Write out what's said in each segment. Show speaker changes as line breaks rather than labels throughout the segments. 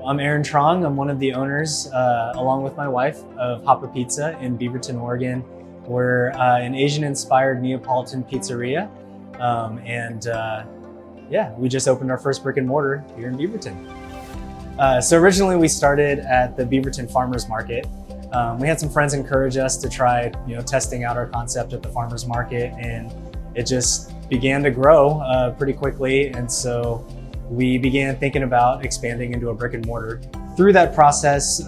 I'm Aaron Truong. I'm one of the owners, along with my wife, of Hapa Pizza in Beaverton, Oregon. We're an Asian-Inspired Neapolitan pizzeria, yeah, we just opened our first brick and mortar here in Beaverton. So originally we started at the Beaverton Farmers Market. We had some friends encourage us to try, testing out our concept at the farmers market, and it just began to grow pretty quickly. And so we began thinking about expanding into a brick and mortar. Through that process,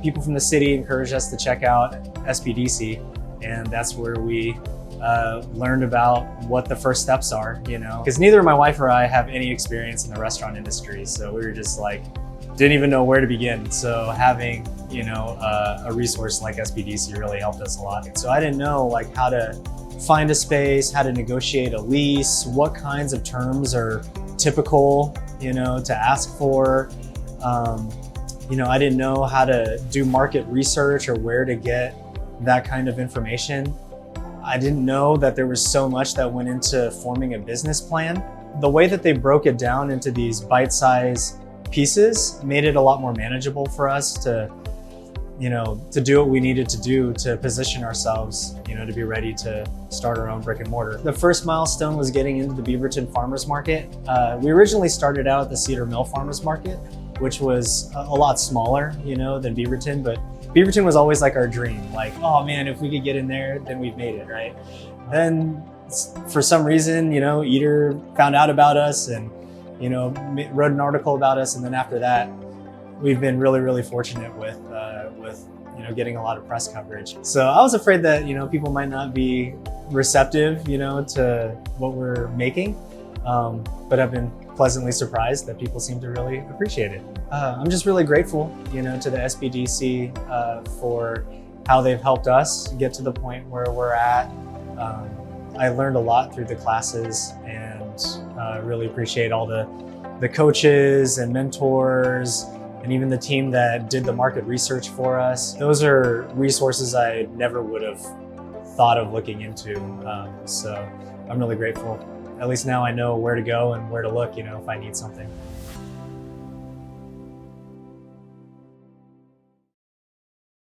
people from the city encouraged us to check out SBDC, and that's where we learned about what the first steps are, because neither my wife or I have any experience in the restaurant industry. So we were just like, didn't even know where to begin. So having, a resource like SBDC really helped us a lot. So I didn't know how to find a space, how to negotiate a lease, what kinds of terms are typical, to ask for. I didn't know how to do market research or where to get that kind of information. I didn't know that there was so much that went into forming a business plan. The way that they broke it down into these bite-sized pieces made it a lot more manageable for us to do what we needed to do to position ourselves, to be ready to start our own brick and mortar. The first milestone was getting into the Beaverton Farmers Market. We originally started out at the Cedar Mill Farmers Market, which was a lot smaller, than Beaverton, but Beaverton was always our dream. Oh man, if we could get in there, then we've made it, right? Then for some reason, Eater found out about us and, wrote an article about us. And then after that, we've been really, really fortunate with getting a lot of press coverage. So I was afraid that, people might not be receptive, to what we're making. But I've been pleasantly surprised that people seem to really appreciate it. I'm just really grateful, to the SBDC for how they've helped us get to the point where we're at. I learned a lot through the classes, and really appreciate all the coaches and mentors, and even the team that did the market research for us. Those are resources I never would have thought of looking into. So I'm really grateful. At least now I know where to go and where to look, if I need something.